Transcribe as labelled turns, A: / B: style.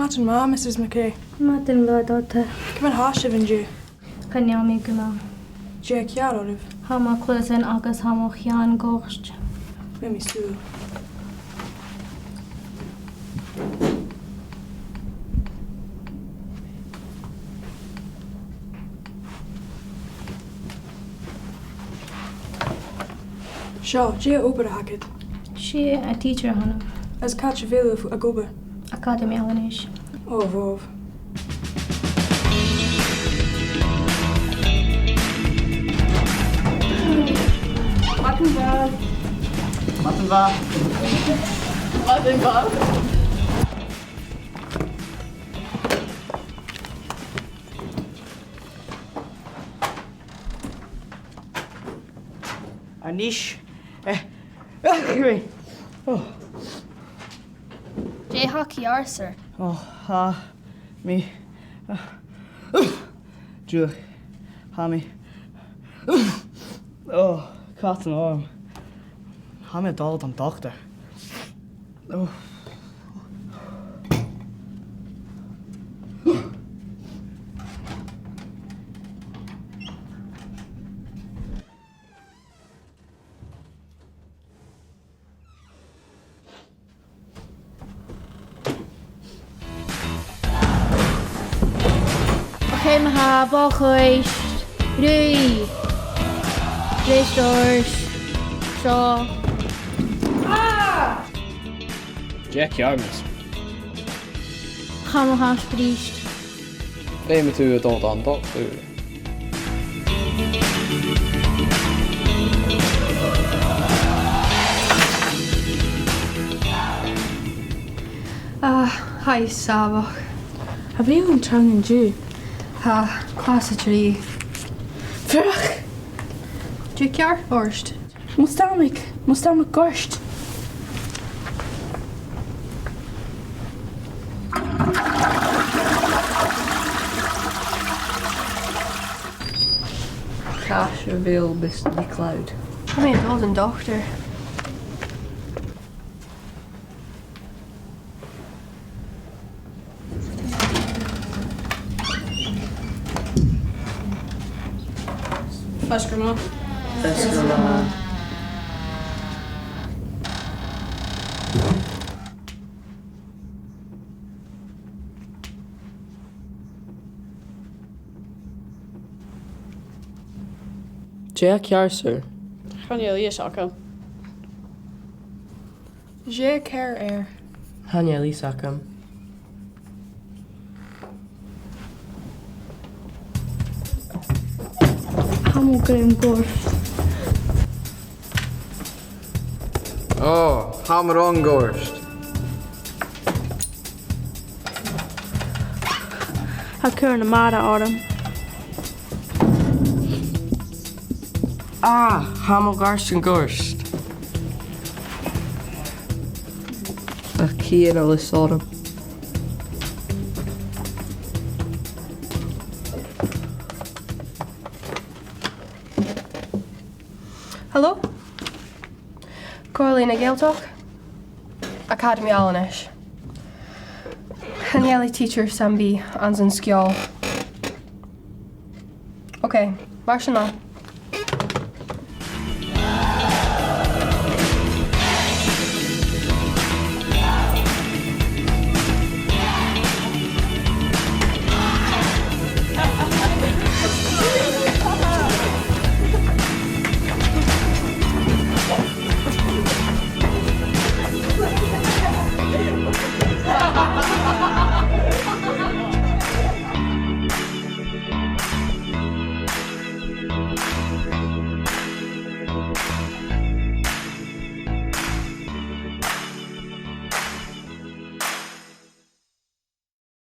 A: Martin ma, Mrs. McKay.
B: Martin Lodota.
A: Come on, harsh of you.
B: Kanyami Guma.
A: Jake Yarolive.
B: Hama Clusen August Hamo Hian Gorst.
A: Let me stew. Shaw, Jay Ober Hackett.
B: She a teacher Hannah.
A: As catch a veil of a gober.
B: Academy Alness.
A: Oh, Vov.
C: Martin va.
D: Martin va.
C: Martin va.
D: Anish. Come Oh.
C: Jay hockey sir.
D: Oh, me. Drew. Me. Oh, cat an arm. Me dal an doctor. Oh.
B: Okay, Maha, Balchoist. Rui. Restores. Shaw.
E: Jack Yarmis.
B: Hamo Hash Priest.
E: Neem het u dan aan dokter.
C: Hi, Sabach.
A: Have you even tongue in Jew?
C: Class 3.
A: Frach!
C: Jake Yar Horst.
A: Mustamik Gorst.
C: Cash reveal bis die cloud. I mean, dat een dochter.
A: Flaskrama.
F: Jack Yarser.
G: Gaan jullie zakken?
A: Jay Care.
F: Hanya Lisakam.
B: Hamo Grim Gorst.
H: Oh, Hamron Gorst.
B: Hakur Namada Autumn.
F: Hamo Garst and Gorst. A key in a list autumn.
C: Hallo? Corlina Gaeltalk. Academy Alness. Hanyali teacher Sambi Anzen Sgoil. Okay, waar ze nou?